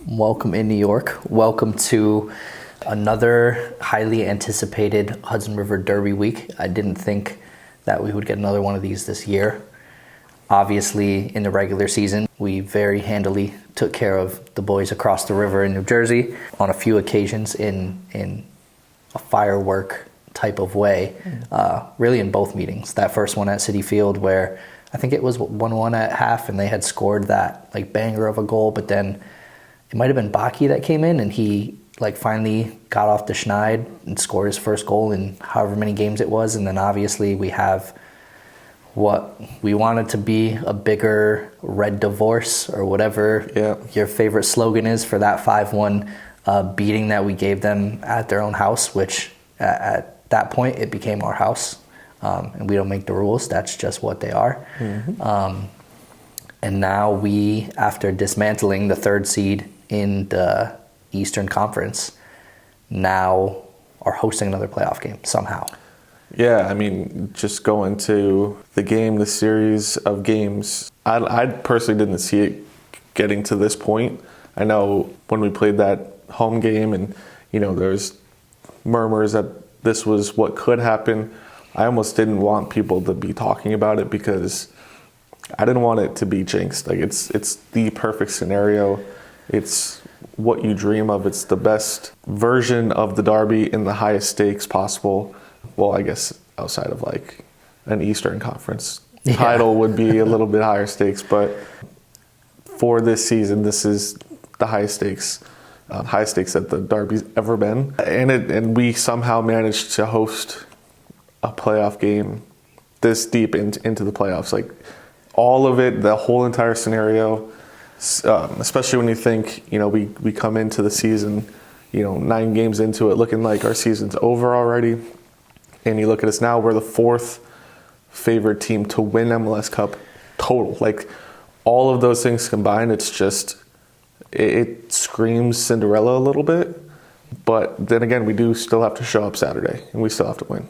Welcome in New York. Welcome to another highly anticipated Hudson River Derby week. I didn't think that we would get another one of these this year. Obviously, in the regular season, we very handily took care of the boys across the river in New Jersey on a few occasions in a firework type of way, really in both meetings. That first one at Citi Field where I think it was 1-1 at half and they had scored that like banger of a goal, but then it might have been Baki that came in and he like finally got off the schneid and scored his first goal in however many games it was. And then obviously we have what we wanted to be a bigger red divorce or whatever your favorite slogan is for that 5-1 beating that we gave them at their own house, which at that point it became our house. And we don't make the rules. That's just what they are. Mm-hmm. And now we, after dismantling the third seed in the Eastern Conference, now are hosting another playoff game somehow. Yeah, I mean, just going to the series of games, I personally didn't see it getting to this point. I know when we played that home game and, there's murmurs that this was what could happen, I almost didn't want people to be talking about it because I didn't want it to be jinxed. Like it's the perfect scenario. It's what you dream of. It's the best version of the Derby in the highest stakes possible. Well, I guess outside of like an Eastern Conference title would be a little bit higher stakes, but for this season, this is the highest stakes that the Derby's ever been, and we somehow managed to host a playoff game this deep into the playoffs. Like all of it, the whole entire scenario. Especially when you think, we come into the season, 9 games into it, looking like our season's over already. And you look at us now, we're the 4th favorite team to win MLS Cup total. Like all of those things combined, it's just, it screams Cinderella a little bit. But then again, we do still have to show up Saturday and we still have to win.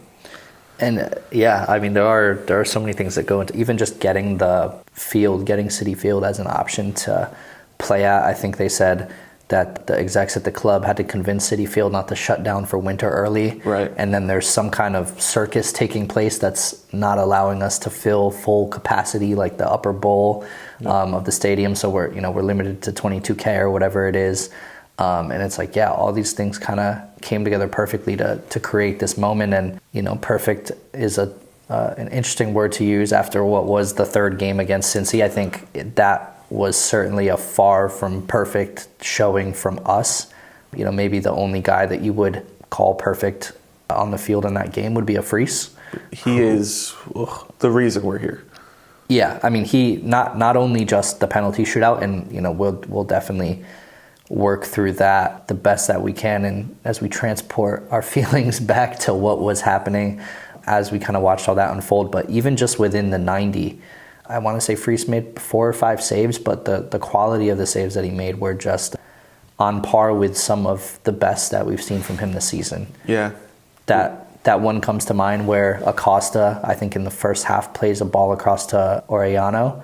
And I mean, there are so many things that go into even just getting the field, getting Citi Field as an option to play at. I think they said that the execs at the club had to convince Citi Field not to shut down for winter early. Right. And then there's some kind of circus taking place that's not allowing us to fill full capacity, like the upper bowl of the stadium. So we're limited to 22K or whatever it is. And it's like, all these things kind of came together perfectly to create this moment. And, perfect is an interesting word to use after what was the third game against Cincy. I think that was certainly a far from perfect showing from us. Maybe the only guy that you would call perfect on the field in that game would be a Fries. He is the reason we're here. Yeah, I mean, he not only just the penalty shootout, and, we'll definitely work through that the best that we can, and as we transport our feelings back to what was happening as we kind of watched all that unfold. But even just within the 90, I want to say Fries made 4 or 5 saves, but the quality of the saves that he made were just on par with some of the best that we've seen from him this season. Yeah. That one comes to mind where Acosta, I think in the first half, plays a ball across to Orellano,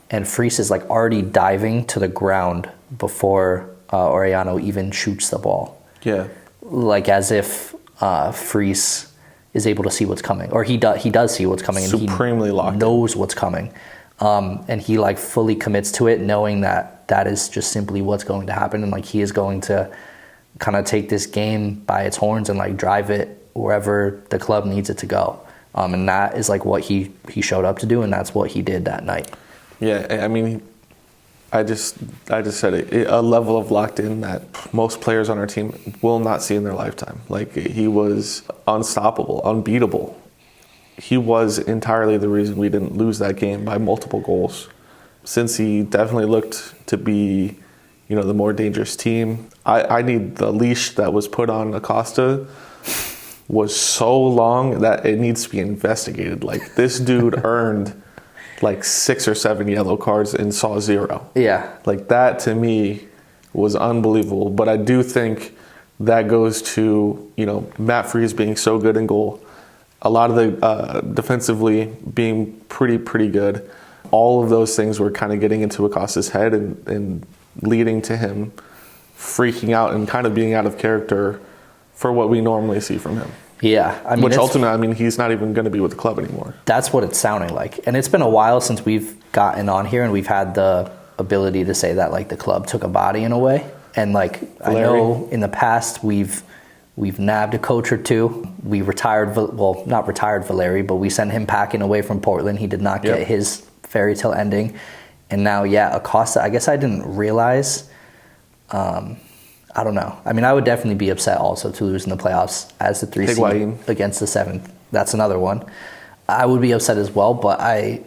and Fries is like already diving to the ground before Orellano even shoots the ball. Yeah. Like as if Fries is able to see what's coming, or he does see what's coming, and supremely locked knows what's coming, and he like fully commits to it, knowing that is just simply what's going to happen, and like he is going to kind of take this game by its horns and like drive it wherever the club needs it to go, and that is like what he showed up to do, and that's what he did that night. Yeah, I mean, I just said it, a level of locked in that most players on our team will not see in their lifetime. Like he was unstoppable, unbeatable. He was entirely the reason we didn't lose that game by multiple goals. Since he definitely looked to be, the more dangerous team. I need the leash that was put on Acosta was so long that it needs to be investigated. Like this dude earned like 6 or 7 yellow cards and saw 0. Yeah. Like that to me was unbelievable. But I do think that goes to, Matt Fries being so good in goal. A lot of the defensively being pretty good. All of those things were kind of getting into Acosta's head and leading to him freaking out and kind of being out of character for what we normally see from him. Yeah, I mean, which ultimately, I mean, he's not even going to be with the club anymore. That's what it's sounding like. And it's been a while since we've gotten on here and we've had the ability to say that, like, the club took a body in a way. And, like, Valeri. I know in the past we've nabbed a coach or two. We retired, well, not retired Valeri, but we sent him packing away from Portland. He did not get his fairy tale ending. And now, Acosta, I guess I didn't realize. I don't know. I mean, I would definitely be upset also to lose in the playoffs as the 3 seed against the 7th. That's another one. I would be upset as well, but I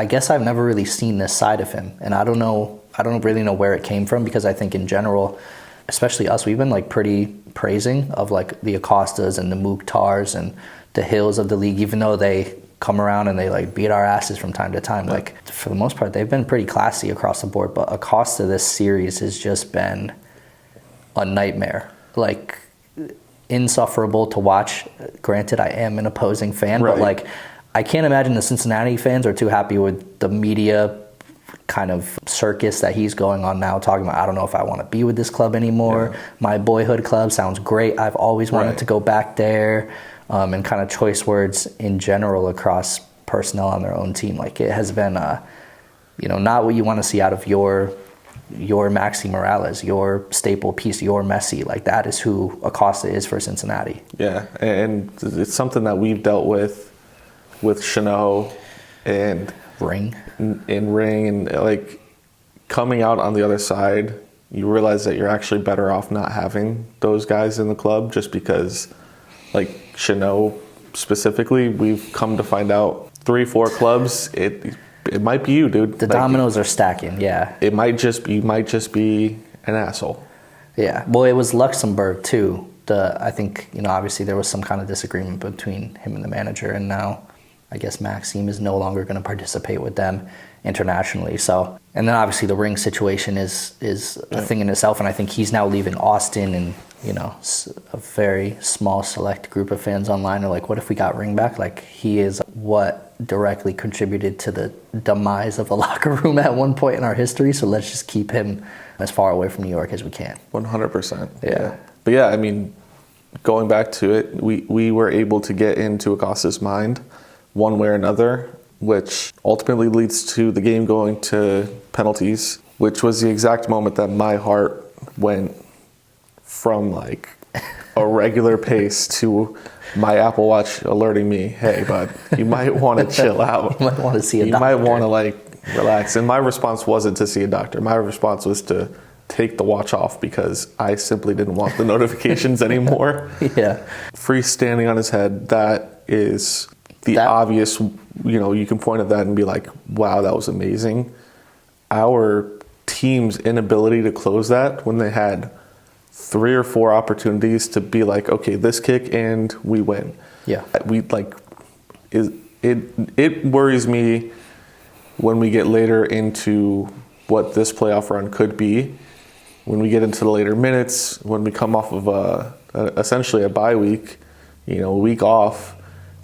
guess I've never really seen this side of him. And I don't really know where it came from, because I think in general, especially us, we've been like pretty praising of like the Acostas and the Mukhtars and the Hills of the league, even though they come around and they like beat our asses from time to time. Like, for the most part, they've been pretty classy across the board. But Acosta this series has just been a nightmare, like insufferable to watch. Granted, I am an opposing fan, but like, I can't imagine the Cincinnati fans are too happy with the media kind of circus that he's going on now, talking about, I don't know if I want to be with this club anymore. My boyhood club sounds great. I've always wanted to go back there, and kind of choice words in general across personnel on their own team. Like, it has been, not what you want to see out of your Maxi Morales, your staple piece, your Messi. Like, that is who Acosta is for Cincinnati. Yeah, and it's something that we've dealt with Chanot and Ring, and like, coming out on the other side, you realize that you're actually better off not having those guys in the club, just because, like, Chanot specifically, we've come to find out 3-4 clubs, it might be you, dude. The dominoes are stacking, yeah. You might just be an asshole. Yeah. Well, it was Luxembourg too. I think, obviously there was some kind of disagreement between him and the manager, and now I guess Maxime is no longer going to participate with them internationally. So, and then obviously the Ring situation is a thing in itself, and I think he's now leaving Austin, and a very small select group of fans online are like, what if we got Ring back? Like, he is what directly contributed to the demise of the locker room at one point in our history, so let's just keep him as far away from New York as we can. 100%. Yeah. But yeah, I mean, going back to it, we were able to get into Acosta's mind one way or another, which ultimately leads to the game going to penalties, which was the exact moment that my heart went from like a regular pace to my Apple Watch alerting me, hey, bud, you might want to chill out. You might want to see a doctor. You might want to like relax. And my response wasn't to see a doctor. My response was to take the watch off, because I simply didn't want the notifications anymore. Yeah. Freestanding on his head, that is the obvious, you can point at that and be like, wow, that was amazing. Our team's inability to close that when they had 3 or 4 opportunities to be like, okay, this kick and we win. Yeah. It worries me when we get later into what this playoff run could be, when we get into the later minutes, when we come off of essentially a bye week, a week off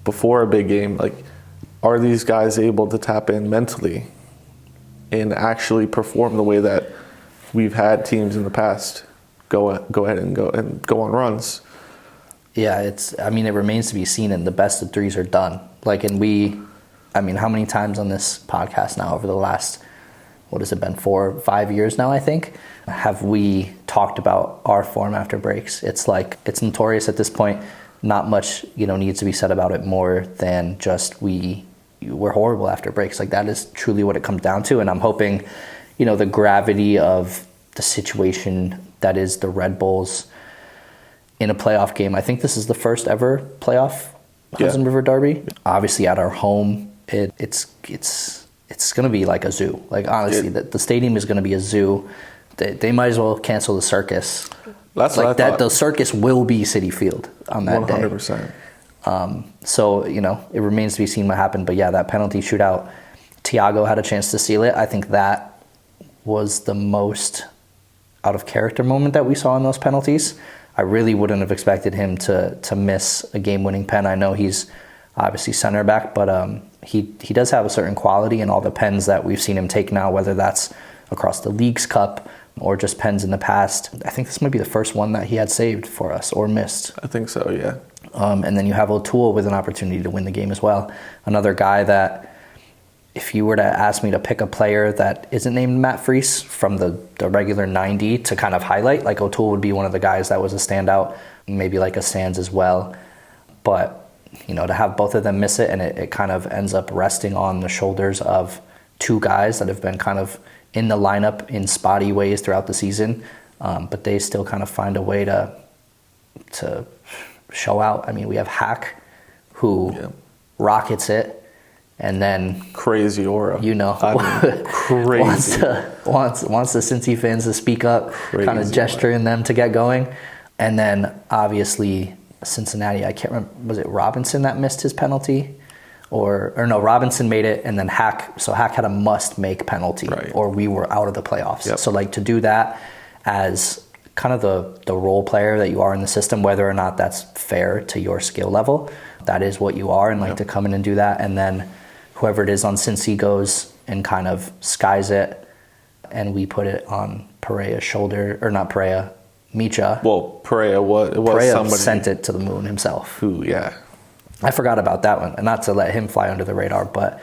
before a big game. Like, are these guys able to tap in mentally and actually perform the way that we've had teams in the past go ahead and go on runs? Yeah, it remains to be seen, and the best of threes are done. Like, and how many times on this podcast now over the last, what has it been, 4 or 5 years now, I think, have we talked about our form after breaks? It's like, it's notorious at this point. Not much, needs to be said about it more than just we're horrible after breaks. Like, that is truly what it comes down to. And I'm hoping, the gravity of the situation that is the Red Bulls in a playoff game. I think this is the first ever playoff Hudson River Derby. Obviously, at our home, it's going to be like a zoo. Like, honestly, the stadium is going to be a zoo. They might as well cancel the circus. That's like what I thought. The circus will be Citi Field on that 100%. day. So, it remains to be seen what happened. But yeah, that penalty shootout, Thiago had a chance to seal it. I think that was the most out of character moment that we saw in those penalties. I really wouldn't have expected him to miss a game-winning pen. I know he's obviously center back, but he does have a certain quality in all the pens that we've seen him take now, whether that's across the Leagues Cup or just pens in the past. I think this might be the first one that he had saved for us or missed. I think so, yeah. And then you have O'Toole with an opportunity to win the game as well. Another guy that, if you were to ask me to pick a player that isn't named Matt Freese from the regular 90 to kind of highlight, like O'Toole would be one of the guys that was a standout, maybe like a Sands as well. But, to have both of them miss it, and it kind of ends up resting on the shoulders of two guys that have been kind of in the lineup in spotty ways throughout the season, but they still kind of find a way to show out. I mean, we have Hack, who rockets it, and then crazy aura. Crazy. wants the Cincy fans to speak up, kind of gesturing them to get going. And then obviously Cincinnati, I can't remember, was it Robinson that missed his penalty? Or no, Robinson made it, and then Hack had a must-make penalty, or we were out of the playoffs. Yep. So to do that as kind of the role player that you are in the system, whether or not that's fair to your skill level, that is what you are, and to come in and do that, and then whoever it is on Cincy goes and kind of skies it, and we put it on Pereira's shoulder, or not Pereira, Micha. Well, Pereira was somebody sent it to the moon himself. I forgot about that one, and not to let him fly under the radar, but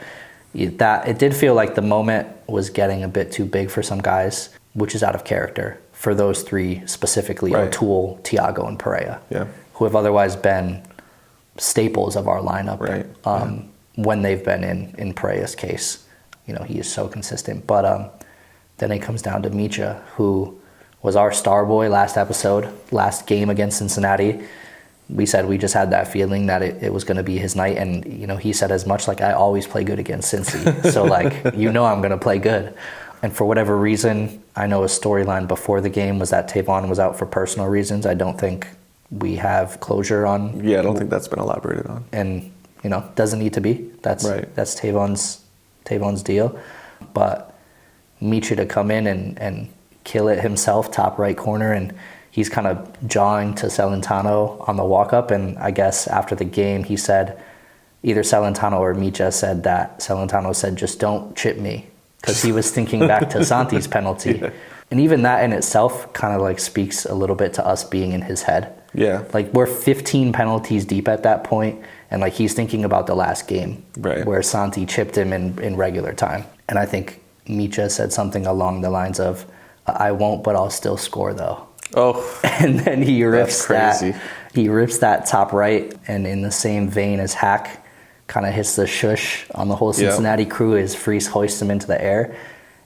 it did feel like the moment was getting a bit too big for some guys, which is out of character for those three specifically, O'Toole, Thiago, and Pereira, who have otherwise been staples of our lineup when they've been in Pereira's case. He is so consistent. But then it comes down to Micha, who was our star boy last game against Cincinnati. We said we just had that feeling that it was going to be his night, and he said as much, like, I always play good against Cincy, so I'm going to play good. And for whatever reason, I know a storyline before the game was that Tavon was out for personal reasons. I don't think we have closure on. Yeah, I don't think that's been elaborated on. And doesn't need to be. That's Tavon's deal. But Micha to come in and kill it himself, top right corner, and he's kind of jawing to Celentano on the walk-up, and I guess after the game he said, either Celentano or Micha said that Celentano said, just don't chip me, because he was thinking back to Santi's penalty. Yeah. And even that in itself kind of speaks a little bit to us being in his head. Yeah. We're 15 penalties deep at that point, and he's thinking about the last game where Santi chipped him in regular time. And I think Micha said something along the lines of, I won't, but I'll still score though. Oh, and then he rips that top right, and in the same vein as Hack, kind of hits the shush on the whole Cincinnati crew as Freese hoists him into the air.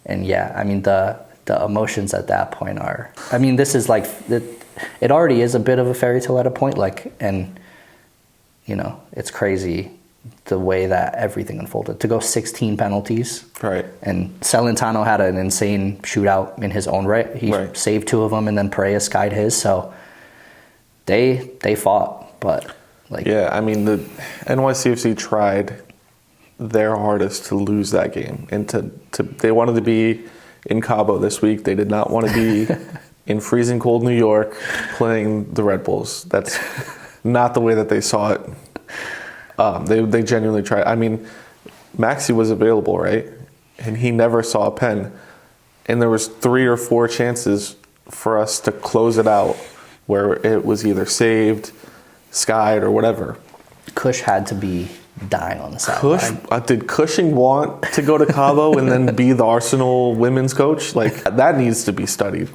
And the emotions at that point are, this is it already is a bit of a fairy tale at a point, and it's crazy the way that everything unfolded. To go 16 penalties. Right. And Celentano had an insane shootout in his own right. He saved two of them, and then Pereira skied his. So they fought, but the NYCFC tried their hardest to lose that game, and they wanted to be in Cabo this week. They did not want to be in freezing cold New York playing the Red Bulls. That's not the way that they saw it. They genuinely tried. Maxi was available, right? And he never saw a pen. And there was 3 or 4 chances for us to close it out where it was either saved, skied, or whatever. Cush had to be dying on the sideline. Did Cushing want to go to Cabo and then be the Arsenal women's coach? That needs to be studied.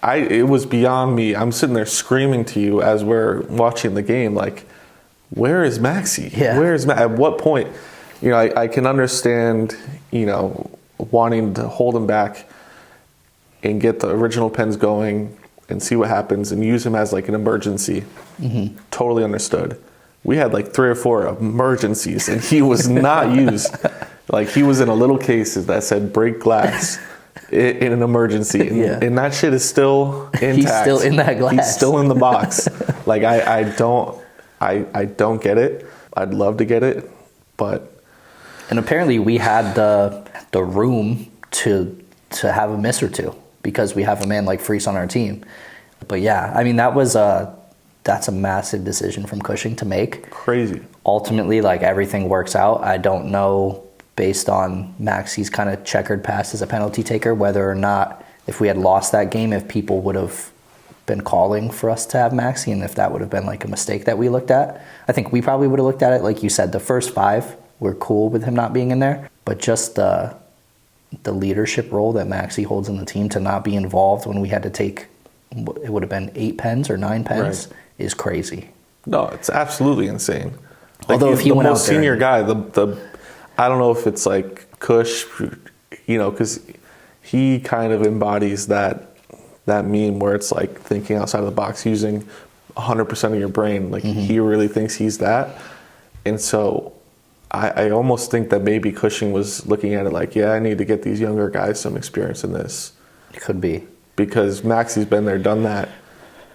It was beyond me. I'm sitting there screaming to you as we're watching the game, where is Maxi? Yeah. Where is at what point? I can understand, wanting to hold him back and get the original pens going and see what happens and use him as an emergency. Mm-hmm. Totally understood. We had 3 or 4 emergencies and he was not used. He was in a little case that said break glass in an emergency. And that shit is still intact. He's still in that glass. He's still in the box. I don't get it. I'd love to get it, but... And apparently we had the room to have a miss or two because we have a man like Freese on our team. But that's a massive decision from Cushing to make. Crazy. Ultimately, everything works out. I don't know, based on Maxi's kind of checkered past as a penalty taker, whether or not if we had lost that game, if people would have been calling for us to have Maxi, and if that would have been like a mistake that we looked at. I think we probably would have looked at it, like you said, the first 5, we're cool with him not being in there, but just the leadership role that Maxi holds in the team to not be involved when we had to take, it would have been 8 pens or 9 pens, is crazy. No, it's absolutely insane. Like, although if he went out there, the most senior guy, I don't know if it's like Kush, because he kind of embodies that meme where it's like thinking outside of the box, using 100% of your brain. Like he really thinks he's that, and so I almost think that maybe Cushing was looking at it like, yeah, I need to get these younger guys some experience in this. It could be because Maxi's been there, done that,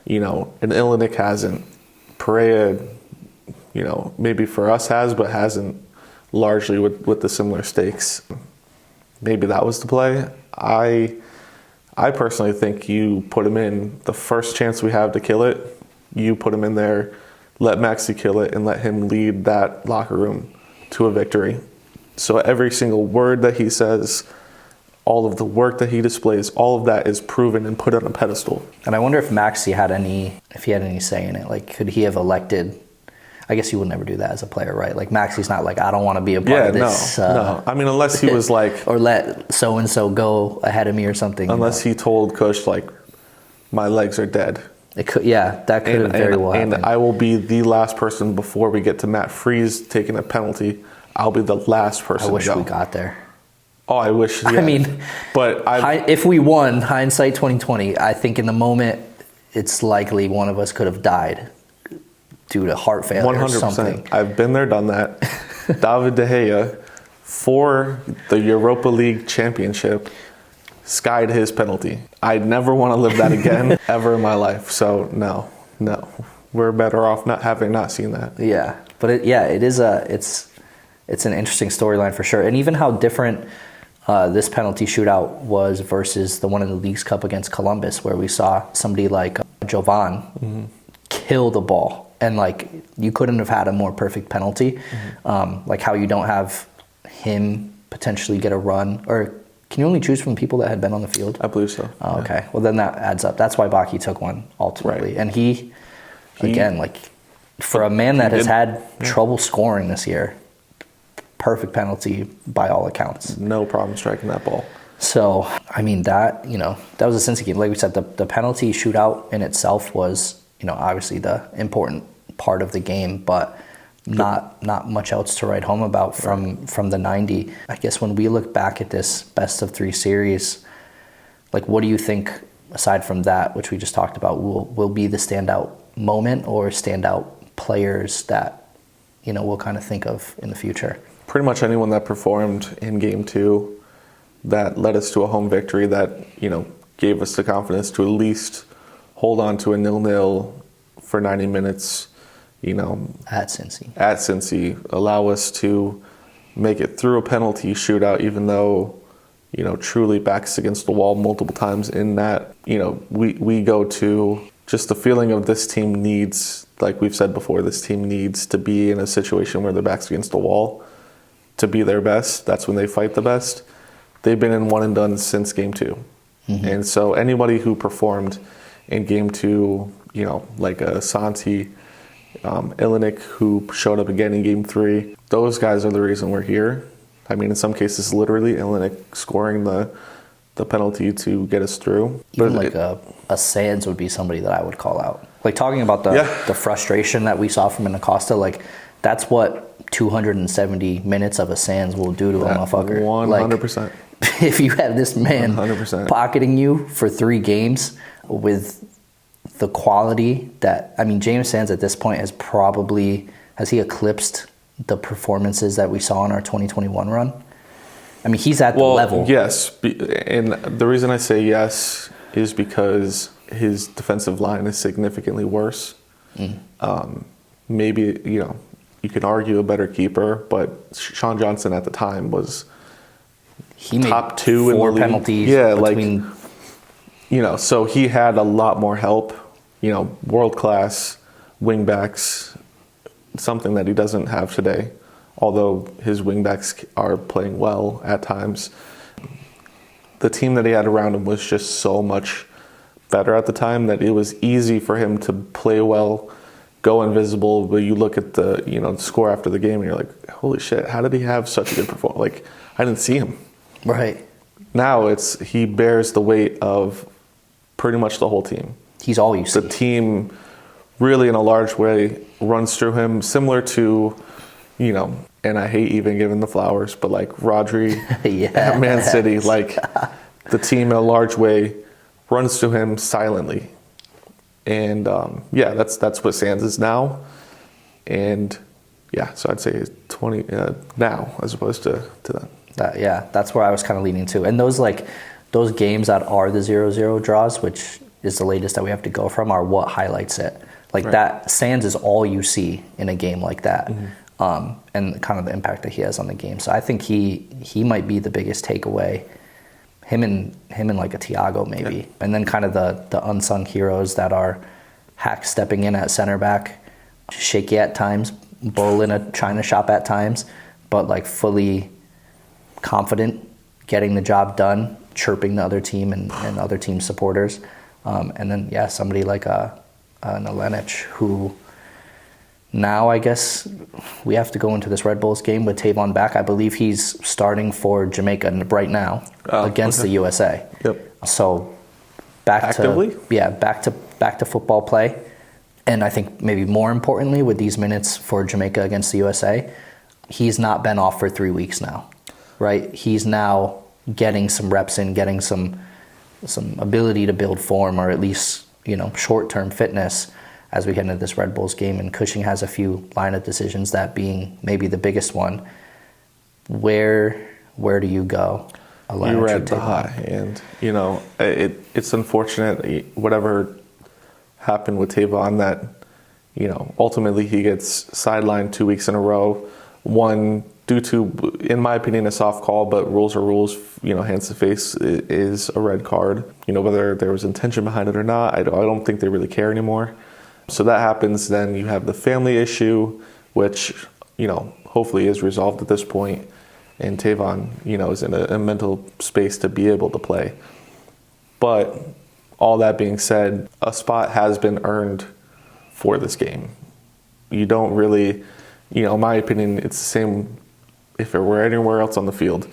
and Illinick hasn't. Perea, maybe for us has, but hasn't largely with the similar stakes. Maybe that was the play. I personally think you put him in the first chance we have to kill it. You put him in there, let Maxi kill it, and let him lead that locker room to a victory. So every single word that he says, all of the work that he displays, all of that is proven and put on a pedestal. And I wonder if Maxi had any say in it. Like, could he have elected? I guess you would never do that as a player, right? Like, Maxi's not like, I don't want to be a part of this. No. I mean, unless he was like... or let so-and-so go ahead of me or something. Unless he told Kush, like, my legs are dead. It could, that could have very well happened. And I will be the last person before we get to Matt Freese taking a penalty. I'll be the last person to go. I wish we got there. Oh, I wish. Yeah. I mean, but if we won, hindsight 2020, I think in the moment, it's likely one of us could have died due to heart failure 100%. Or something. I've been there, done that. David De Gea, for the Europa League championship, skied his penalty. I'd never want to live that again, ever in my life. So no. We're better off not seen that. Yeah, but it's an interesting storyline for sure. And even how different this penalty shootout was versus the one in the Leagues Cup against Columbus, where we saw somebody like Jovan kill the ball. And like, you couldn't have had a more perfect penalty. Like how you don't have him potentially get a run, or can you only choose from people that had been on the field? I believe so. Oh, okay. Well, then that adds up. That's why Baki took one ultimately. Right. And he, again, like, for a man that has had trouble scoring this year, perfect penalty by all accounts. No problem striking that ball. So, I mean, that was a Cincy game. Like we said, the penalty shootout in itself was, obviously the important part of the game, but not much else to write home about from the 90. I guess when we look back at this best of 3 series, like, what do you think, aside from that, which we just talked about, will be the standout moment or standout players that, we'll kind of think of in the future? Pretty much anyone that performed in Game 2 that led us to a home victory, that, gave us the confidence to at least hold on to a 0-0 for 90 minutes, at Cincy, allow us to make it through a penalty shootout, even though, truly backs against the wall multiple times in that, we go to just the feeling of this team needs, like we've said before, this team needs to be in a situation where their back's against the wall to be their best. That's when they fight the best. They've been in one and done since Game 2. And so anybody who performed in Game 2, like a Santi, Illinick, who showed up again in Game 3, those guys are the reason we're here. I mean, in some cases, literally, Illinick scoring the penalty to get us through. Even like a Sands would be somebody that I would call out. Like, talking about the frustration that we saw from an Acosta, like, that's what 270 minutes of a Sands will do to a motherfucker. 100%. Like, if you have this man 100%. pocketing you for 3 games with the quality that, I mean, James Sands at this point has he eclipsed the performances that we saw in our 2021 run? I mean, he's at the level. Yes. And the reason I say yes is because his defensive line is significantly worse. Maybe, you can argue a better keeper, but Sean Johnson at the time was top 2 in the league. 4 penalties. Yeah, between... so he had a lot more help, world-class wingbacks, something that he doesn't have today, although his wingbacks are playing well at times. the team that he had around him was just so much better at the time that it was easy for him to play well, go invisible. But you look at the score after the game and you're like, holy shit, how did he have such a good performance? Like, I didn't see him. Right. Now he bears the weight of pretty much the whole team. He's all you see. The team really in a large way runs through him, similar to, and I hate even giving the flowers, but like Rodri at Man City, like the team in a large way runs through him silently. And that's what Sands is now. And so I'd say 20 now as opposed to then. That's where I was kind of leaning to. And those games that are the 0-0 draws, which is the latest that we have to go from, are what highlights it. Like that, Sands is all you see in a game like that. Mm-hmm. And kind of the impact that he has on the game. So I think he might be the biggest takeaway. Him and like a Thiago maybe. Yeah. And then kind of the unsung heroes that are Hack stepping in at center back, shaky at times, bull in a China shop at times, but like fully confident, getting the job done, chirping the other team and other team supporters. And then, somebody like an Alenic, who now I guess we have to go into this Red Bulls game with Tavon back. I believe he's starting for Jamaica right now against the USA. Yep. So back to football play. And I think maybe more importantly, with these minutes for Jamaica against the USA, he's not been off for 3 weeks now, right? He's now getting some reps in, getting some ability to build form, or at least, short-term fitness as we get into this Red Bulls game. And Cushing has a few lineup decisions, that being maybe the biggest one. Where do you go? You're at the high end. It's unfortunate whatever happened with Tavon, that ultimately he gets sidelined 2 weeks in a row. One, due to, in my opinion, a soft call, but rules are rules. Hands to face is a red card. Whether there was intention behind it or not, I don't think they really care anymore. So that happens. Then you have the family issue, which hopefully is resolved at this point, and Tavon is in a mental space to be able to play. But all that being said, a spot has been earned for this game. You don't really, in my opinion, it's the same if it were anywhere else on the field.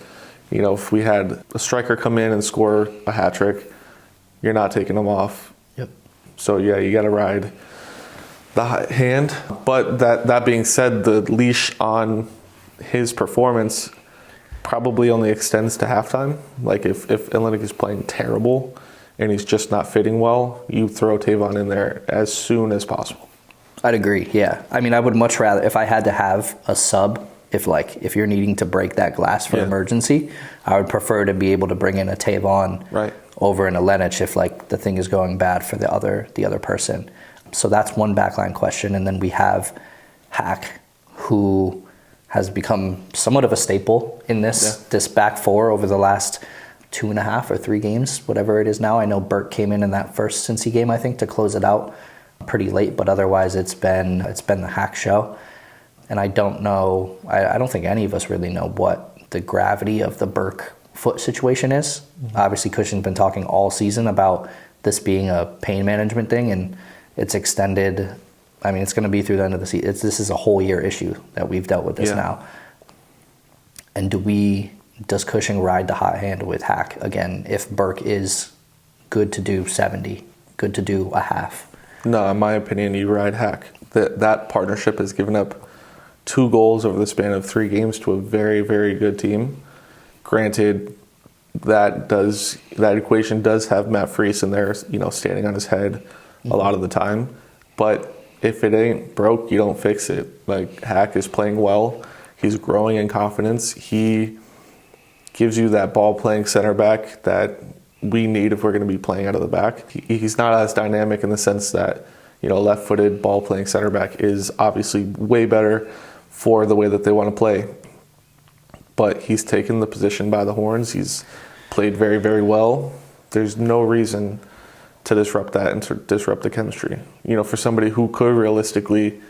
If we had a striker come in and score a hat trick, you're not taking them off. Yep. So you got to ride the hot hand. But that being said, the leash on his performance probably only extends to halftime. Like if Atlantic is playing terrible and he's just not fitting well, you throw Tavon in there as soon as possible. I'd agree, yeah. I mean, I would much rather, if I had to have a sub, if you're needing to break that glass for emergency, I would prefer to be able to bring in a Tavon over an Alenic if the thing is going bad for the other person. So that's one backline question. And then we have Hack, who has become somewhat of a staple in this back four over the last 2.5 or 3 games, whatever it is now. I know Burke came in that first Cincy game, I think, to close it out pretty late, but otherwise it's been the Hack show. And I don't know, I don't think any of us really know what the gravity of the Burke foot situation is. Mm-hmm. Obviously, Cushing's been talking all season about this being a pain management thing, and it's extended. I mean, it's going to be through the end of the season. This is a whole year issue that we've dealt with this now. And does Cushing ride the hot hand with Hack again if Burke is good to do 70, good to do a half? No, in my opinion, you ride Hack. That partnership has given up 2 goals over the span of 3 games to a very, very good team. Granted, that equation does have Matt Freese in there, standing on his head a lot of the time. But if it ain't broke, you don't fix it. Hack is playing well. He's growing in confidence. He gives you that ball-playing center back that we need if we're going to be playing out of the back. He's not as dynamic in the sense that, left-footed ball-playing center back is obviously way better for the way that they want to play. But he's taken the position by the horns. He's played very, very well. There's no reason to disrupt that and to disrupt the chemistry. For somebody who could realistically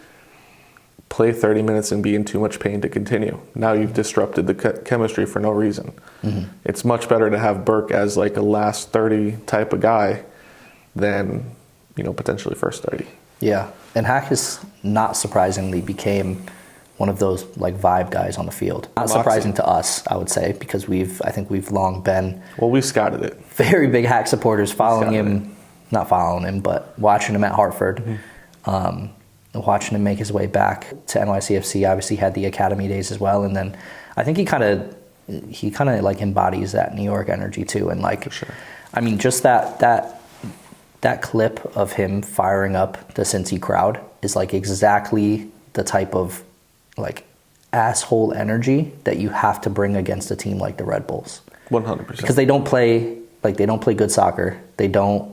play 30 minutes and be in too much pain to continue. Now you've disrupted the chemistry for no reason. Mm-hmm. It's much better to have Burke as like a last 30 type of guy than, potentially first 30. Yeah. And Hack has not surprisingly became one of those like vibe guys on the field. Not surprising to us, I would say, because I think we've long been... Well, we scouted it. Very big Hack supporters, not following him, but watching him at Hartford. Mm-hmm. Watching him make his way back to Nycfc. Obviously had the academy days as well, and then I think he kind of like embodies that New York energy too. And like, for sure. I mean, just that clip of him firing up the Cincy crowd is like exactly the type of like asshole energy that you have to bring against a team like the Red Bulls. 100%. Because they don't play good soccer. They don't.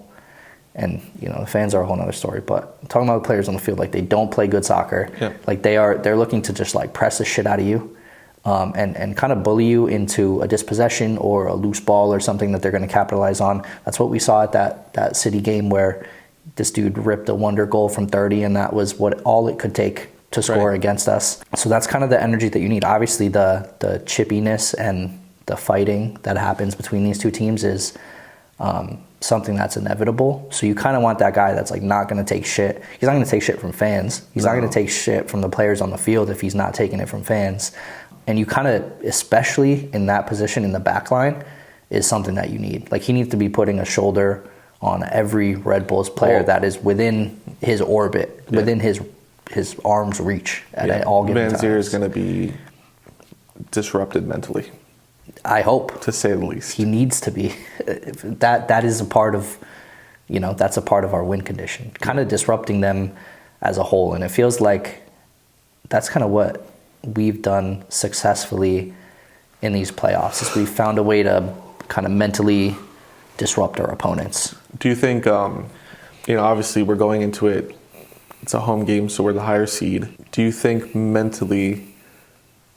And, the fans are a whole other story. But talking about players on the field, like, they don't play good soccer. Yeah. Like, they're looking to just, like, press the shit out of you and kind of bully you into a dispossession or a loose ball or something that they're going to capitalize on. That's what we saw at that City game where this dude ripped a wonder goal from 30, and that was all it could take to score against us. So that's kind of the energy that you need. Obviously, the chippiness and the fighting that happens between these two teams is... something that's inevitable. So you kind of want that guy that's like not going to take shit. He's not going to take shit from fans. He's not going to take shit from the players on the field if he's not taking it from fans. And you kind of, especially in that position in the back line, is something that you need. Like, he needs to be putting a shoulder on every Red Bulls player that is within his orbit, within his arm's reach at all given times. Manzier is going to be disrupted mentally. I hope, to say the least. He needs to be. That is a part of, that's a part of our win condition. Kind of disrupting them as a whole, and it feels like that's kind of what we've done successfully in these playoffs. Is we've found a way to kind of mentally disrupt our opponents. Do you think, obviously we're going into it. It's a home game, so we're the higher seed. Do you think mentally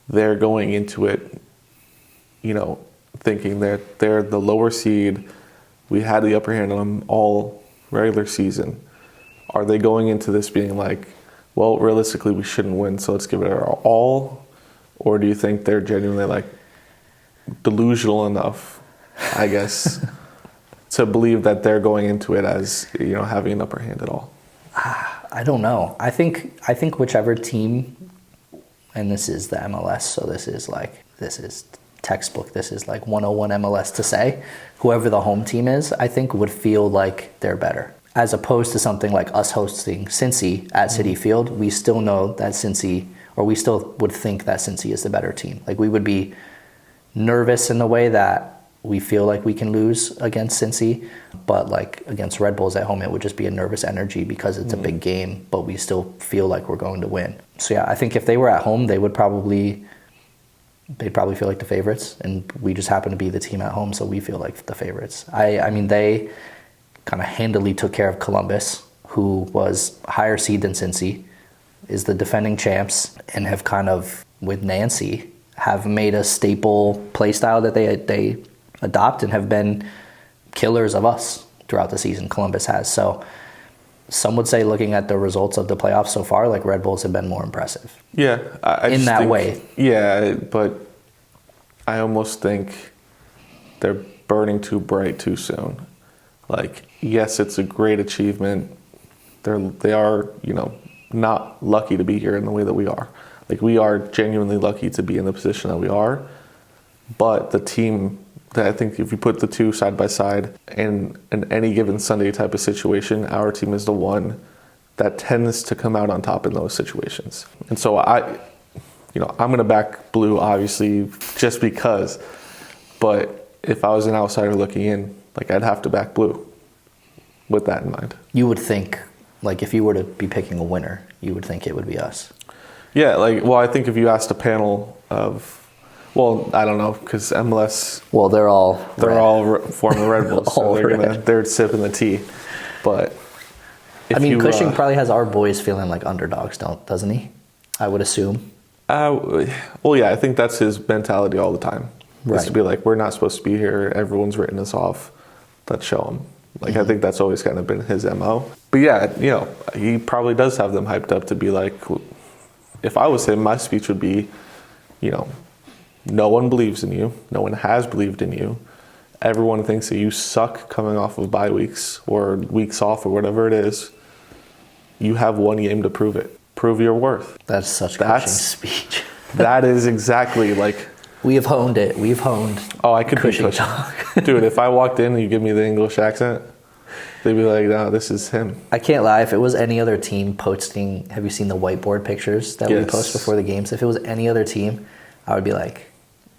they're going into it? Thinking that they're the lower seed, we had the upper hand on them all regular season. Are they going into this being like, well, realistically, we shouldn't win, so let's give it our all? Or do you think they're genuinely like delusional enough, I guess, to believe that they're going into it as, having an upper hand at all? I don't know. I think whichever team, and this is the MLS, so this is textbook, this is like 101 MLS to say, whoever the home team is, I think would feel like they're better. As opposed to something like us hosting Cincy at Citi Field, we still know that Cincy, or we still would think that Cincy is the better team. Like, we would be nervous in the way that we feel like we can lose against Cincy, but like against Red Bulls at home, it would just be a nervous energy because it's a big game, but we still feel like we're going to win. So yeah, I think if they were at home, they'd probably feel like the favorites, and we just happen to be the team at home, so we feel like the favorites. I mean, they kind of handily took care of Columbus, who was higher seed than Cincy, is the defending champs, and have kind of, with Nancy, have made a staple play style that they adopt and have been killers of us throughout the season. Columbus has. So some would say, looking at the results of the playoffs so far, like Red Bulls have been more impressive. Yeah, I in that way. Yeah, but I almost think they're burning too bright too soon. Like, yes, it's a great achievement. They are, not lucky to be here in the way that we are. Like, we are genuinely lucky to be in the position that we are. But the team, that I think if you put the two side by side in any given Sunday type of situation, our team is the one that tends to come out on top in those situations. And so I'm going to back blue, obviously, just because. But if I was an outsider looking in, like, I'd have to back blue with that in mind. You would think, like, if you were to be picking a winner, you would think it would be us. Yeah, I think if you asked a panel of, I don't know, because MLS. Well, they're all former Red Bulls, so they're sipping the tea. But Cushing probably has our boys feeling like underdogs, doesn't he? I would assume. Yeah, I think that's his mentality all the time. Right. Is to be like, we're not supposed to be here. Everyone's written us off. Let's show them. Like, I think that's always kind of been his MO. But yeah, he probably does have them hyped up to be like, if I was him, my speech would be, no one believes in you. No one has believed in you. Everyone thinks that you suck coming off of bye weeks or weeks off or whatever it is. You have one game to prove it. Prove your worth. That's such coaching speech. That is exactly like... We have honed it. We've honed I could be Cushing Cushing. talk. Dude, if I walked in and you give me the English accent, they'd be like, no, this is him. I can't lie. If it was any other team posting, have you seen the whiteboard pictures that we post before the games? If it was any other team, I would be like,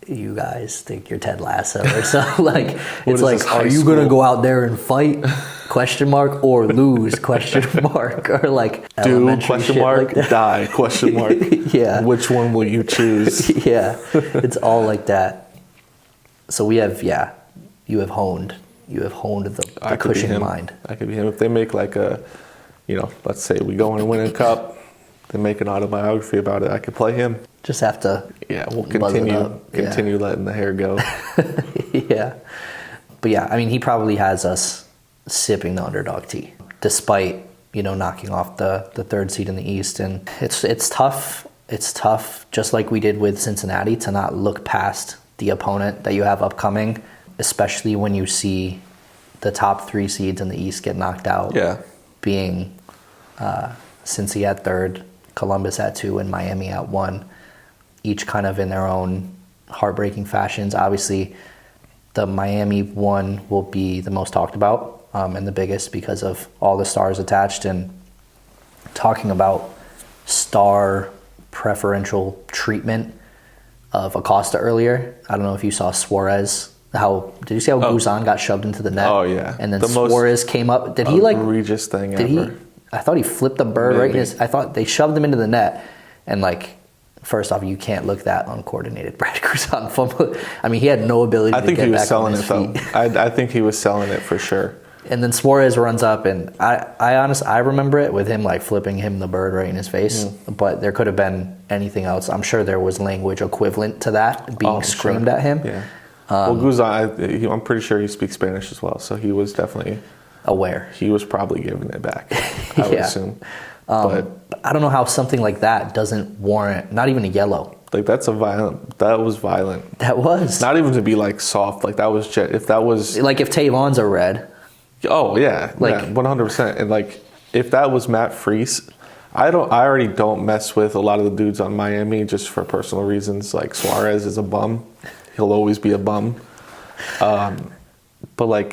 you guys think you're Ted Lasso or something. Like, it's like, are you going to go out there and fight? Question mark, or lose? Question mark, or like do question mark, like die? Question mark. Yeah. Which one will you choose? Yeah, it's all like that. So you have honed the Cushing mind. I could be him. If they make like a, let's say we go and win a cup, they make an autobiography about it. I could play him. Just have to. Yeah, we'll continue letting the hair go. Yeah, but yeah, I mean, he probably has us sipping the underdog tea, despite knocking off the third seed in the East, and it's tough. It's tough, just like we did with Cincinnati, to not look past the opponent that you have upcoming, especially when you see the top 3 seeds in the East get knocked out. Yeah, being Cincy at 3rd, Columbus at 2, and Miami at 1. Each kind of in their own heartbreaking fashions. Obviously, the Miami one will be the most talked about and the biggest because of all the stars attached. And talking about star preferential treatment of Acosta earlier, I don't know if you saw Suarez. Did you see how Guzan got shoved into the net? Oh, yeah. And then Suarez came up. Did he egregious thing ever. I thought he flipped the bird right in his... I thought they shoved him into the net and first off, you can't look that uncoordinated. Brad Guzan fumble. I mean, he had no ability to get back on his feet. I think he was selling it, though. I think he was selling it for sure. And then Suarez runs up, and I remember it with him flipping him the bird right in his face. But there could have been anything else. I'm sure there was language equivalent to that being screamed at him. Yeah. Well, Guzan, I'm pretty sure he speaks Spanish as well, so he was definitely aware. He was probably giving it back, I would assume. But I don't know how something like that doesn't warrant not even a yellow. That was violent. That was. Not even to be soft. That was if that was if Tavon's a red. Oh yeah, 100%. And if that was Matt Freese, I already don't mess with a lot of the dudes on Miami just for personal reasons. Suarez is a bum. He'll always be a bum. But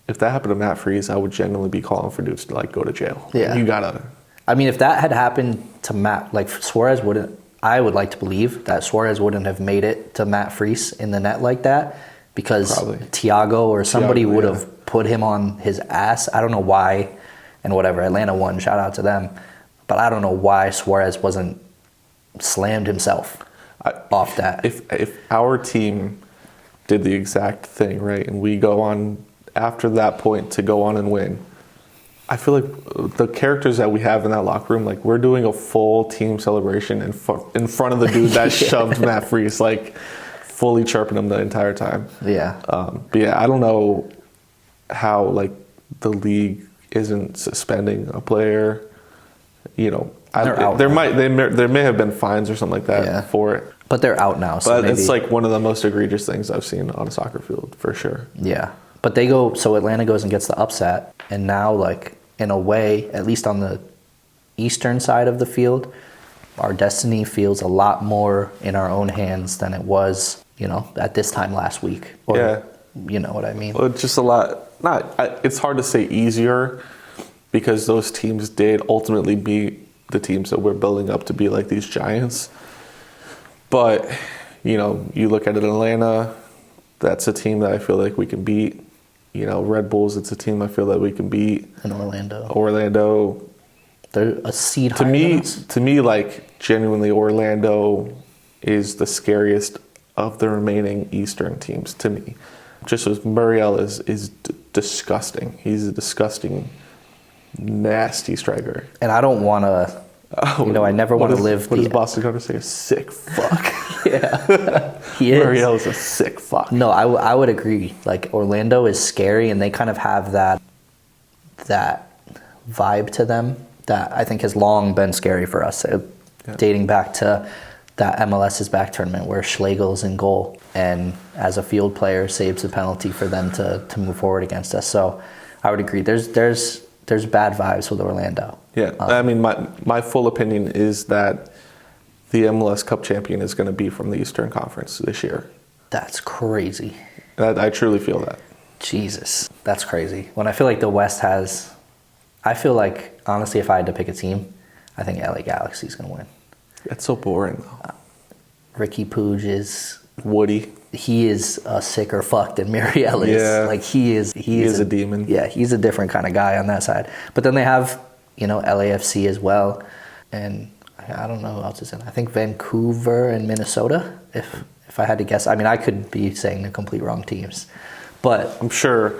if that happened to Matt Freese, I would genuinely be calling for dudes to go to jail. Yeah. You gotta. I mean, if that had happened to Matt, Suarez wouldn't. I would like to believe that Suarez wouldn't have made it to Matt Freese in the net like that, because Thiago or somebody would have put him on his ass. I don't know why, and whatever. Atlanta won. Shout out to them. But I don't know why Suarez wasn't slammed himself off that. If our team did the exact thing, right, and we go on after that point to go on and win, I feel like the characters that we have in that locker room, we're doing a full team celebration in front of the dude that shoved Matt Freese, fully chirping him the entire time. Yeah. But yeah, I don't know how the league isn't suspending a player. There may have been fines or something like that for it. But they're out now. So but it's one of the most egregious things I've seen on a soccer field for sure. Yeah. But Atlanta goes and gets the upset, and now, in a way, at least on the eastern side of the field, our destiny feels a lot more in our own hands than it was, at this time last week. Or, you know what I mean? Well, it's just a lot. It's hard to say easier, because those teams did ultimately beat the teams that we're building up to be these giants. But, you look at it in Atlanta, that's a team that I feel like we can beat. Red Bulls, it's a team I feel that we can beat. And Orlando. They're a seed higher than us. To me, genuinely, Orlando is the scariest of the remaining Eastern teams to me. Just as Muriel is disgusting. He's a disgusting, nasty striker. And I don't want to... I never want to live... What does Boston Gunner say? A sick fuck. Yeah. He is. Muriel is a sick fuck. No, I would agree. Orlando is scary, and they kind of have that vibe to them that I think has long been scary for us. dating back to that MLS is Back tournament where Schlegel's in goal and as a field player saves a penalty for them to move forward against us. So I would agree. There's bad vibes with Orlando. Yeah, I mean, my full opinion is that the MLS Cup champion is going to be from the Eastern Conference this year. That's crazy. I truly feel that. Jesus, that's crazy. When I feel like the West has, I feel like, honestly, if I had to pick a team, I think LA Galaxy is going to win. That's so boring, though. Ricky Puig is... Woody. He is a sicker fuck than Mary Ellis. Yeah. Like, he is a demon. Yeah, he's a different kind of guy on that side. But then they have, LAFC as well. And I don't know who else is in. I think Vancouver and Minnesota, if I had to guess. I mean, I could be saying the complete wrong teams. But I'm sure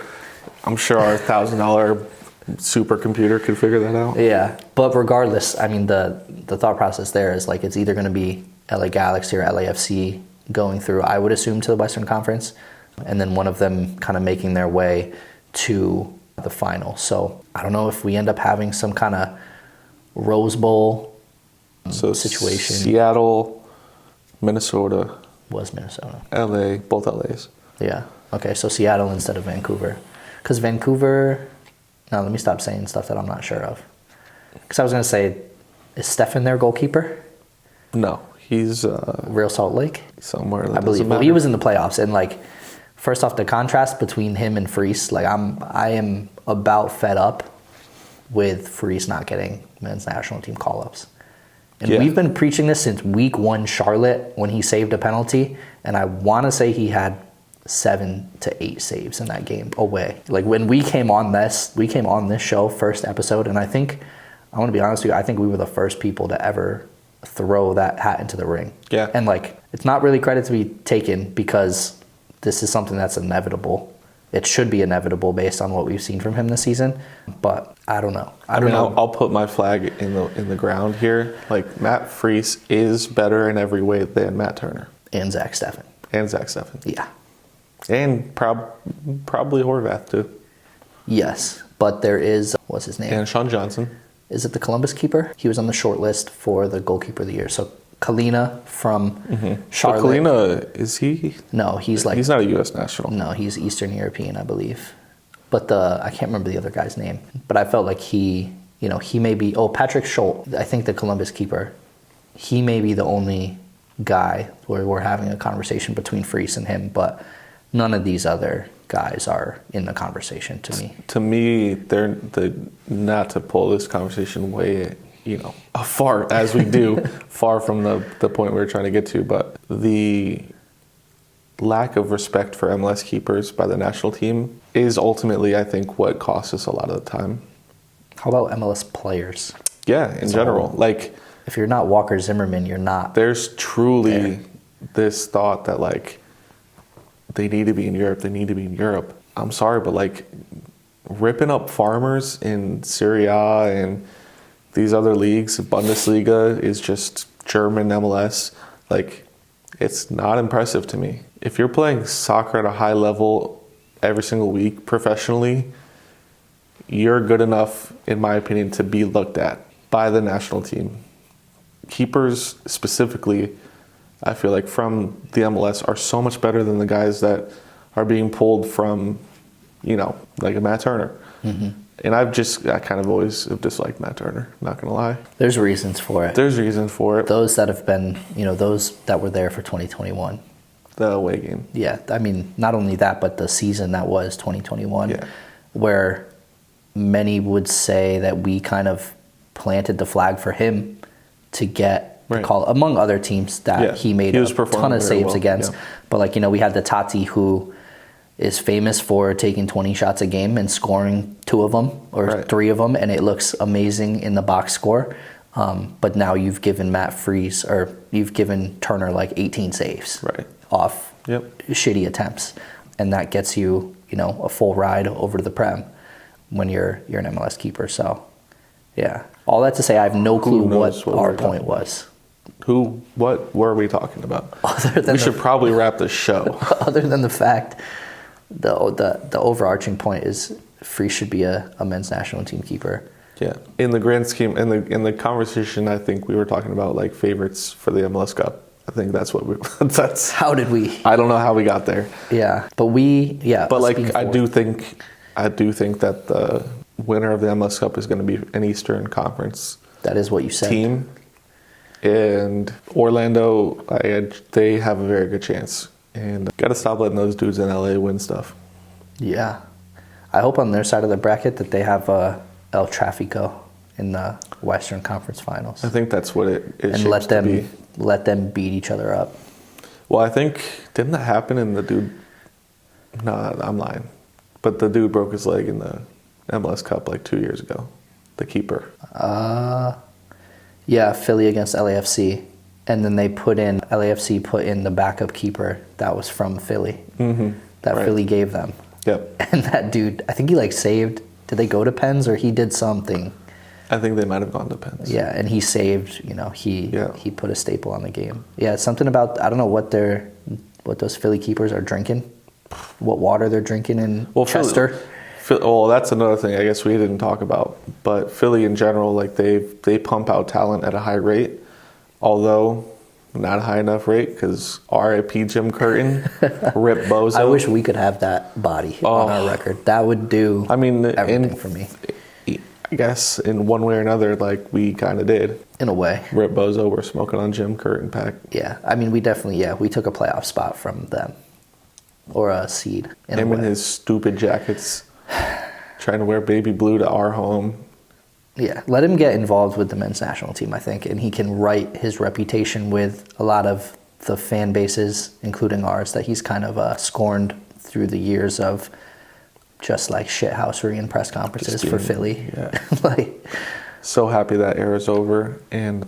our $1,000 supercomputer could figure that out. yeah, but regardless, I mean, the thought process there is like it's either going to be LA Galaxy or LAFC going through, I would assume, to the Western Conference, and then one of them kind of making their way to the final. So I don't know if we end up having some kind of Rose Bowl situation. Seattle, Minnesota. Was Minnesota. LA, both LAs. Yeah. Okay, so Seattle instead of Vancouver. Because Vancouver... No, let me stop saying stuff that I'm not sure of. Because I was going to say, is Stefan their goalkeeper? No, he's... Real Salt Lake? somewhere. That I believe. Well, he was in the playoffs. And, like, first off, the contrast between him and Freese, like, I am about fed up with Freese not getting men's national team call-ups. And we've been preaching this since week 1 Charlotte when he saved a penalty. And I want to say he had 7 to 8 saves in that game away. Like when we came on this show, first episode, and I want to be honest with you, I think we were the first people to ever throw that hat into the ring. Yeah. And like, it's not really credit to be taken because this is something that's inevitable. It should be inevitable based on what we've seen from him this season. But I don't know. I don't know. I'll put my flag in the ground here. Like Matt Freese is better in every way than Matt Turner. And Zach Steffen. Yeah. And probably Horvath, too. Yes, but there is, what's his name? And Sean Johnson. Is it the Columbus keeper? He was on the short list for the goalkeeper of the year. So Kalina from Charlotte. So Kalina, is he? No, he's not a U.S. national. No, he's Eastern European, I believe. But I can't remember the other guy's name. But I felt like he may be, Patrick Scholl, I think the Columbus keeper, he may be the only guy where we're having a conversation between Freese and him, but none of these other guys are in the conversation to me. To me, they're not to pull this conversation way, far as we do, far from the point we're trying to get to, but the lack of respect for MLS keepers by the national team is ultimately, I think, what costs us a lot of the time. How about MLS players? Yeah, in general. Like, if you're not Walker Zimmerman, you're not. There's truly this thought that, like, they need to be in Europe. I'm sorry, but, like, ripping up farmers in Serie A and these other leagues, Bundesliga is just German MLS. Like, it's not impressive to me. If you're playing soccer at a high level every single week professionally, you're good enough, in my opinion, to be looked at by the national team. Keepers specifically, I feel like from the MLS are so much better than the guys that are being pulled from, like a Matt Turner. Mm-hmm. And I kind of always have disliked Matt Turner, not going to lie. There's reasons for it. Those that have been, those that were there for 2021. The away game. Yeah, I mean, not only that, but the season that was 2021, where many would say that we kind of planted the flag for him to get the call, among other teams that he made a ton of saves against. Yeah. But, like, we had the Tati, who is famous for taking 20 shots a game and scoring 2 of them or 3 of them, and it looks amazing in the box score. But now you've given Matt Freese, or you've given Turner, like, 18 saves off shitty attempts. And that gets you, a full ride over to the Prem when you're an MLS keeper. So, yeah. All that to say, I have no clue what our point was. What were we talking about? We should probably wrap the show. Other than the fact, the overarching point is Freese should be a men's national team keeper. Yeah, in the grand scheme, in the conversation, I think we were talking about like favorites for the MLS Cup. I think that's what we. That's. How did we? I don't know how we got there. Yeah, but we. Yeah, But us like, being fourth. I do think that the winner of the MLS Cup is going to be an Eastern Conference That is what you said. team, and Orlando. They have a very good chance, and got to stop letting those dudes in LA win stuff. Yeah, I hope on their side of the bracket that they have El Trafico in the Western Conference Finals. I think that's what it and shapes to be. let them beat each other up. Well, I think didn't that happen in the dude? No, I'm lying. But the dude broke his leg in the MLS Cup like 2 years ago. The keeper. Yeah, Philly against LAFC, and then LAFC put in the backup keeper that was from Philly. Mm-hmm. That Right. Philly gave them. Yep. And that dude, I think he like saved. Did they go to pens or he did something? I think they might have gone to Pens. Yeah, and he saved. He put a staple on the game. Yeah, it's something about I don't know what those Philly keepers are drinking, what water they're drinking in Chester. Well, that's another thing I guess we didn't talk about. But Philly in general, like they pump out talent at a high rate, although not a high enough rate because R.I.P. Jim Curtin, Rip Bozo. I wish we could have that body on our record. That would do. Everything for me. I guess in one way or another, like we kind of did. In a way. Rip Bozo, we're smoking on Jim Curtin pack. Yeah, we definitely, we took a playoff spot from them. Or a seed. Him and his stupid jackets, trying to wear baby blue to our home. Yeah, let him get involved with the men's national team, I think, and he can right his reputation with a lot of the fan bases, including ours, that he's kind of scorned through the years of just like shithousery and press conferences for Philly. Yeah. So happy that era's over, and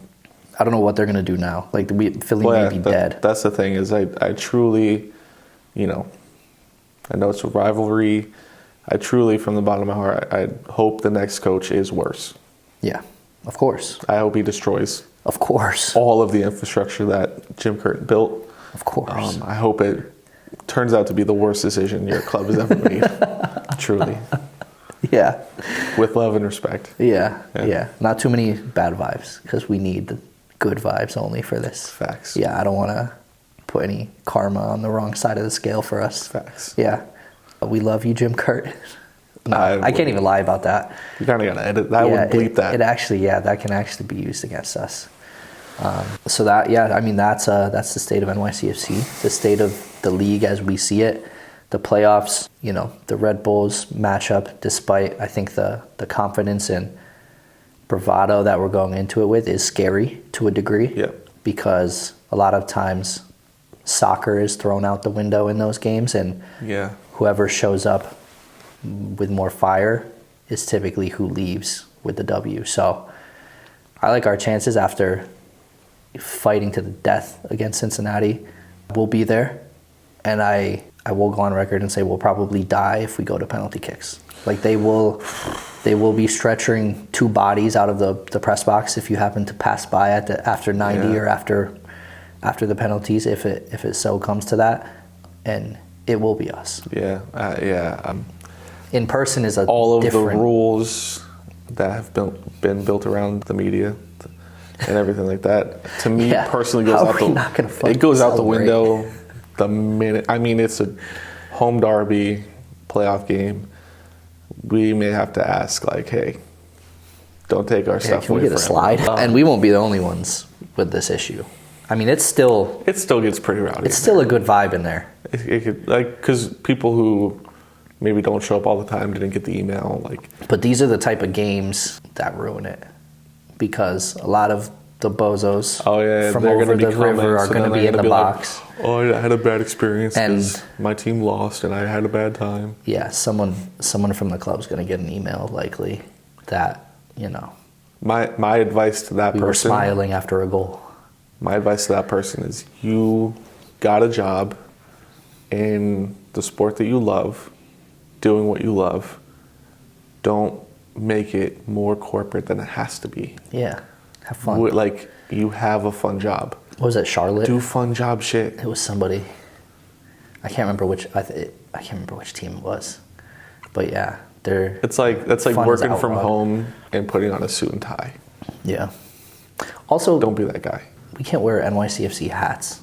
I don't know what they're gonna do now. Like Philly may be dead. That's the thing is I truly, I know it's a rivalry. I truly, from the bottom of my heart, I hope the next coach is worse. Yeah, of course. I hope he destroys. Of course. All of the infrastructure that Jim Curtin built. Of course. I hope it turns out to be the worst decision your club has ever made. Truly. Yeah. With love and respect. Yeah. Not too many bad vibes because we need the good vibes only for this. Facts. Yeah, I don't want to put any karma on the wrong side of the scale for us. Facts. Yeah. We love you, Jim Curtin. No, I can't even lie about that. You kind of got to edit that. I would bleep that. It actually, that can actually be used against us. So that's the state of NYCFC, the state of the league as we see it. The playoffs, the Red Bulls matchup, despite I think the confidence and bravado that we're going into it with is scary to a degree. Yeah. Because a lot of times soccer is thrown out the window in those games, and whoever shows up with more fire is typically who leaves with the W. So I like our chances after fighting to the death against Cincinnati. We'll be there, and I will go on record and say we'll probably die if we go to penalty kicks. Like they will be stretching two bodies out of the press box if you happen to pass by after 90 or after the penalties, if it so comes to that, and it will be us. In person is all of different. the rules that have been built around the media and everything like that. To me personally, goes out the window the minute. It's a home derby playoff game. We may have to ask, like, hey, don't take our stuff can away we get a slide? And we won't be the only ones with this issue. It still gets pretty rowdy. It's still a good vibe in there. It could, because people who maybe don't show up all the time didn't get the email. But these are the type of games that ruin it, because a lot of the bozos from over the river are going to be in the box. Like, I had a bad experience because my team lost and I had a bad time. Yeah, someone from the club's going to get an email likely that, My advice to that person. We were smiling after a goal. My advice to that person is you got a job in the sport that you love, doing what you love. Don't make it more corporate than it has to be. Yeah, have fun. Like, you have a fun job. What was it, Charlotte? Do fun job shit. It was somebody. I can't remember which. I can't remember which team it was. But yeah, That's like fun is working from outlawed. home and putting on a suit and tie. Yeah. Also, Don't be that guy. we can't wear NYCFC hats.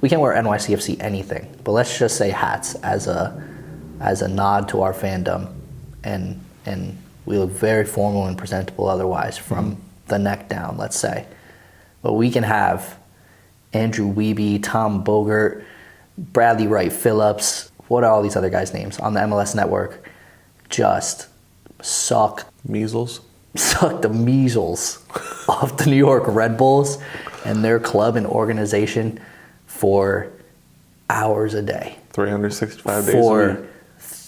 We can't wear NYCFC anything, but let's just say hats as a nod to our fandom, and we look very formal and presentable otherwise from the neck down, let's say. But we can have Andrew Wiebe, Tom Bogert, Bradley Wright Phillips, what are all these other guys' names on the MLS network? Just suck the measles off the New York Red Bulls and their club and organization for hours a day. 365 days For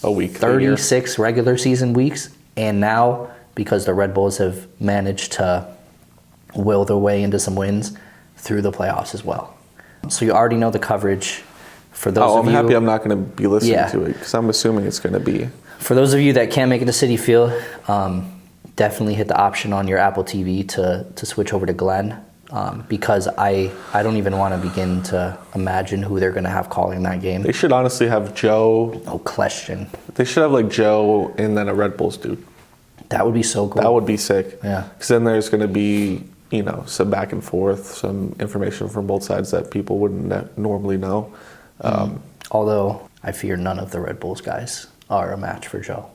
a week. 36 regular season weeks. And now, because the Red Bulls have managed to will their way into some wins through the playoffs as well. So you already know the coverage. For those of I'm you, happy I'm not going to be listening Yeah. to it because I'm assuming it's going to be. For those of you that can't make it to Citi Field, definitely hit the option on your Apple TV to switch over to Glenn, because I don't even want to begin to imagine who they're going to have calling that game. They should honestly have Joe. No question. They should have like Joe and then a Red Bulls dude. That would be so cool. That would be sick. Yeah. Because then there's going to be, some back and forth, some information from both sides that people wouldn't normally know. Although I fear none of the Red Bulls guys are a match for Joe.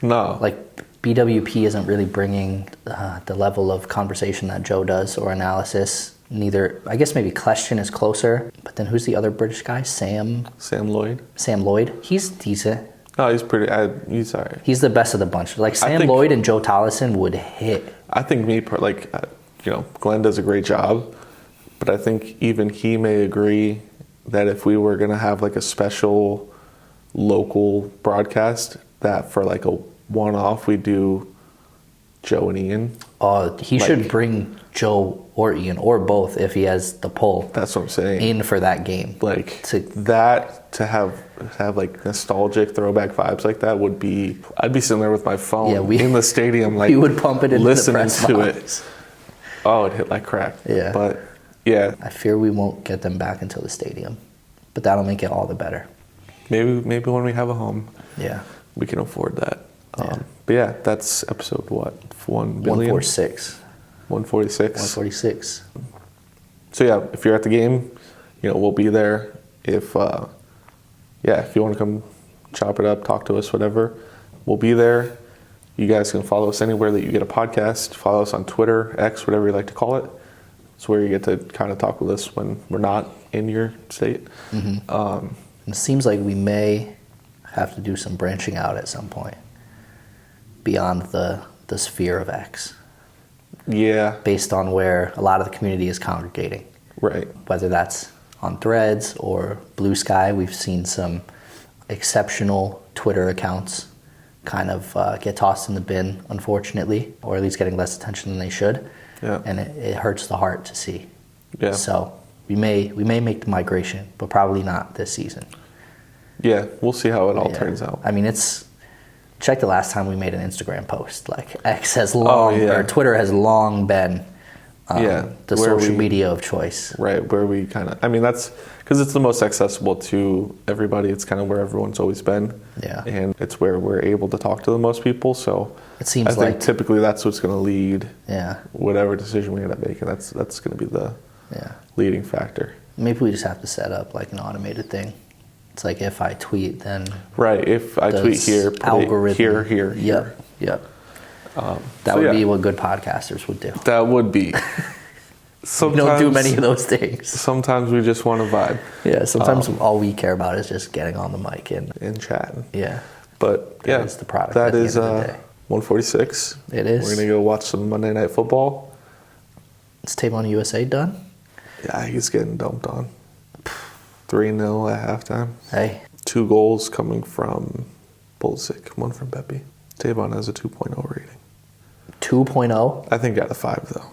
No. Like, BWP isn't really bringing the level of conversation that Joe does or analysis. Neither, I guess maybe Question is closer, but then who's the other British guy? Sam Lloyd. Sam Lloyd. He's decent. No, he's pretty. He's all right. He's the best of the bunch. Like Sam Lloyd and Joe Tollison would hit. I think Glenn does a great job, but I think even he may agree that if we were going to have like a special local broadcast, that for like a one-off, we do Joe and Ian. He should bring Joe or Ian or both if he has the pull. That's what I'm saying. In for that game. To have like nostalgic throwback vibes like that would be. I'd be sitting there with my phone in the stadium, like we would pump it into listening the press to box. it. Oh, it hit like crack. Yeah. But yeah, I fear we won't get them back until the stadium, but that'll make it all the better. maybe when we have a home, Yeah. we can afford that. Yeah. But yeah, that's episode 1 billion? 146. 146. 146. So yeah, if you're at the game, we'll be there. If you want to come chop it up, talk to us, whatever, we'll be there. You guys can follow us anywhere that you get a podcast. Follow us on Twitter, X, whatever you like to call it. It's where you get to kind of talk with us when we're not in your state. Mm-hmm. It seems like we may have to do some branching out at some point beyond the sphere of X. Yeah. Based on where a lot of the community is congregating. Right. Whether that's on Threads or Blue Sky, we've seen some exceptional Twitter accounts kind of get tossed in the bin, unfortunately, or at least getting less attention than they should. Yeah. And it hurts the heart to see. Yeah. So we may make the migration, but probably not this season. Yeah, we'll see how it all turns out. I mean, check the last time we made an Instagram post. Like X has long, or Twitter has long been the social media of choice. Right, where we kind of, that's because it's the most accessible to everybody. It's kind of where everyone's always been. Yeah. And it's where we're able to talk to the most people. So it seems I think typically that's what's going to lead whatever decision we end up making. That's going to be the leading factor. Maybe we just have to set up like an automated thing. It's like if I tweet, then right. If I tweet here, put algorithm it here. Yep. That would be what good podcasters would do. That would be. We don't do many of those things. Sometimes we just want to vibe. Yeah. Sometimes all we care about is just getting on the mic and chatting. Yeah. But that is the product. That is 146. It is. We're gonna go watch some Monday Night Football. Is Tavon USA done? Yeah, he's getting dumped on. 3-0 at halftime. Hey. 2 goals coming from Pulisic, 1 from Pepe. Tavon has a 2.0 rating. 2.0? I think out of 5, though.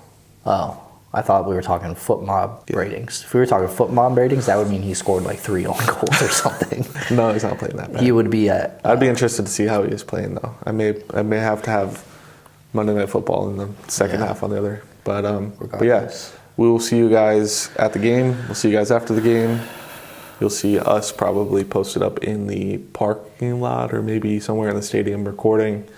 Oh, I thought we were talking foot mob ratings. If we were talking foot mob ratings, that would mean he scored like 3 own goals or something. No, he's not playing that bad. He would be at... I'd be interested to see how he is playing, though. I may have to have Monday Night Football in the second half on the other. But yeah, we will see you guys at the game. We'll see you guys after the game. You'll see us probably posted up in the parking lot or maybe somewhere in the stadium recording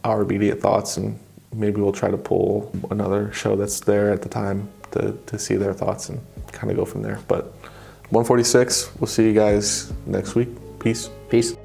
our immediate thoughts, and maybe we'll try to pull another show that's there at the time to see their thoughts and kind of go from there. But 146, we'll see you guys next week. Peace. Peace.